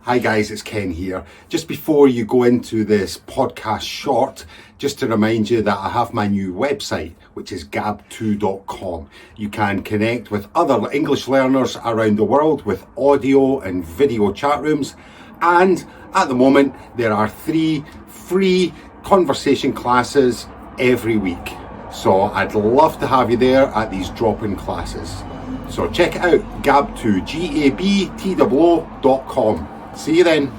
Hi guys, it's Ken here. Just before you go into this podcast short, just to remind you that I have my new website, which is gab2.com. You can connect with other English learners around the world with audio and video chat rooms. And at the moment, there are 3 free conversation classes every week. So I'd love to have you there at these drop-in classes. So check it out, gab2, gabtoo.com. See you then.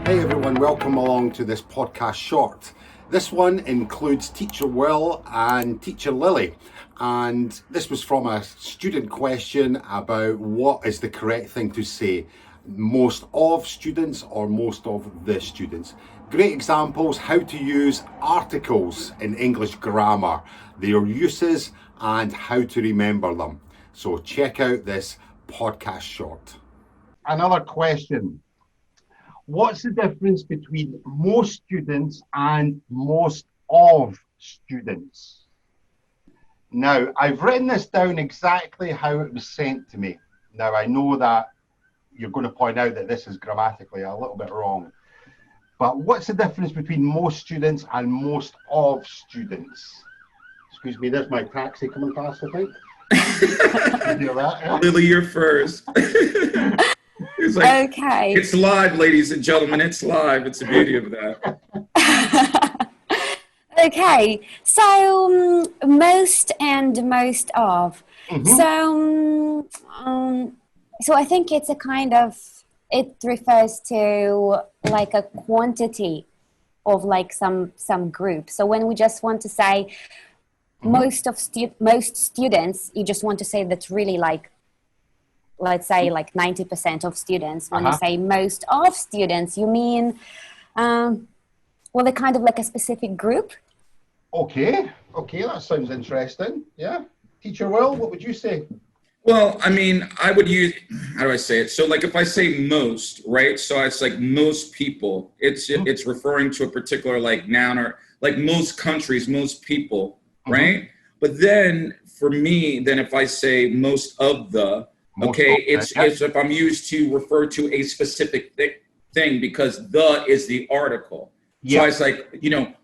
Hey everyone, welcome along to this podcast short. This one includes Teacher Will and Teacher Lily. And this was from a student question about what is the correct thing to say. Most of students or most of the students. Great examples, how to use articles in English grammar, their uses and how to remember them. So check out this podcast short. Another question. What's the difference between most students and most of students? Now, I've written this down exactly how it was sent to me. Now, I know that you're going to point out that this is grammatically a little bit wrong. But what's the difference between most students and most of students? Excuse me, there's my taxi coming past, I think. You hear that, yeah? Lily, you're first. It's like, okay. It's live, ladies and gentlemen. It's live. It's the beauty of that. Okay, so most and most of. Mm-hmm. So I think it's a kind of, it refers to like a quantity of like some group. So when we just want to say most students, you just want to say that's really like, let's say like 90% of students. When you say most of students, you mean, well, they're kind of like a specific group. Okay, that sounds interesting. Yeah. Teacher Will, what would you say? Well, I mean, I would use, how do I say it? So like if I say most, right? So it's like most people, it's referring to a particular like noun or like most countries, most people, right? But then for me, then if I say most of the, it's if I'm used to refer to a specific thing because the is the article. So it's like,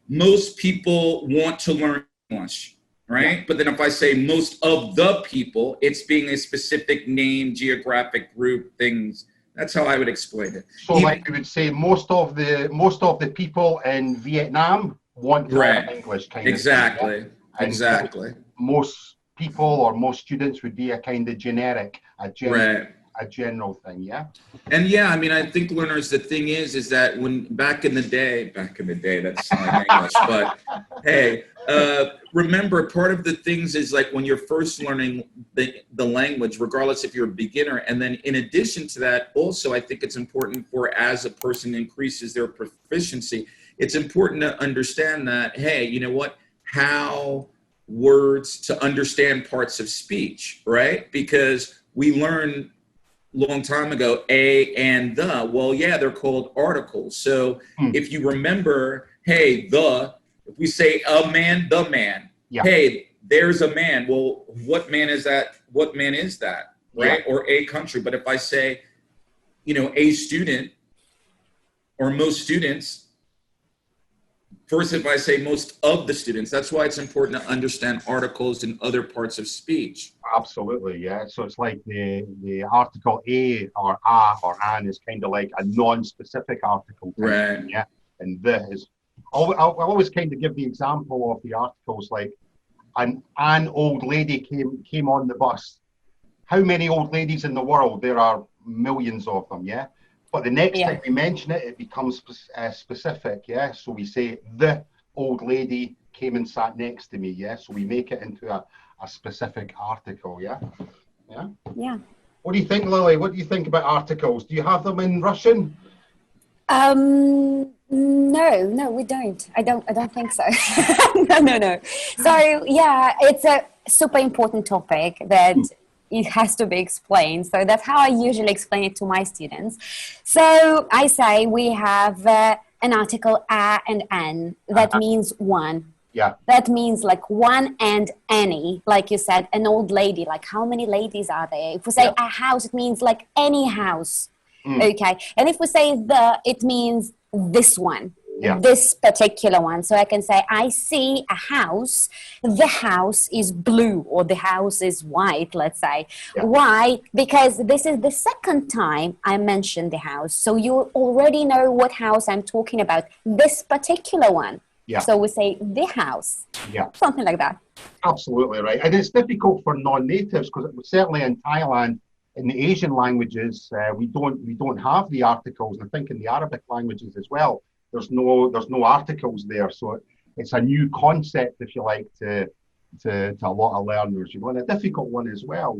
most people want to learn English. Right. Yeah. But then if I say most of the people, it's being a specific name, geographic group, things. That's how I would explain it. So like we would say most of the people in Vietnam want to learn English kind of thing. Yeah? Exactly. Most people or most students would be a kind of generic, a general thing, yeah? And yeah, I mean, I think learners, the thing is that when back in the day, that's not like English, but hey, remember, part of the things is like when you're first learning the language, regardless if you're a beginner, and then in addition to that, also, I think it's important for as a person increases their proficiency, it's important to understand that, hey, you know what, how words to understand parts of speech, right? Because we learn long time ago, a and the, well, yeah, they're called articles. So if you remember, hey, if we say a man, the man, hey, there's a man. Well, what man is that? What man is that? Right? Or a country. But if I say, a student or most students, first, if I say most of the students, that's why it's important to understand articles in other parts of speech. Absolutely, yeah. So it's like the article a or an is kind of like a non-specific article. Right. Yeah. And the is, I always kind of give the example of the articles like an old lady came on the bus. How many old ladies in the world? There are millions of them, yeah? But the next time we mention it, it becomes specific, yeah? So we say, the old lady came and sat next to me, yeah? So we make it into a specific article, yeah? Yeah? Yeah. What do you think, Lily? What do you think about articles? Do you have them in Russian? No, we don't. I don't think so. No. So, yeah, it's a super important topic that it has to be explained. So that's how I usually explain it to my students. So I say we have an article a and an. That means one. Yeah. That means like one and any, like you said, an old lady, like how many ladies are there? If we say a house, it means like any house. Okay. And if we say it means this one, this particular one. So I can say, I see a house. The house is blue or the house is white, let's say. Yeah. Why? Because this is the second time I mentioned the house. So you already know what house I'm talking about, this particular one. Yeah. So we say the house. Yeah. Something like that. Absolutely right. And it's difficult for non-natives because certainly in Thailand, in the Asian languages, we don't have the articles. I think in the Arabic languages as well, there's no articles there. So it's a new concept, if you like, to a lot of learners, and a difficult one as well,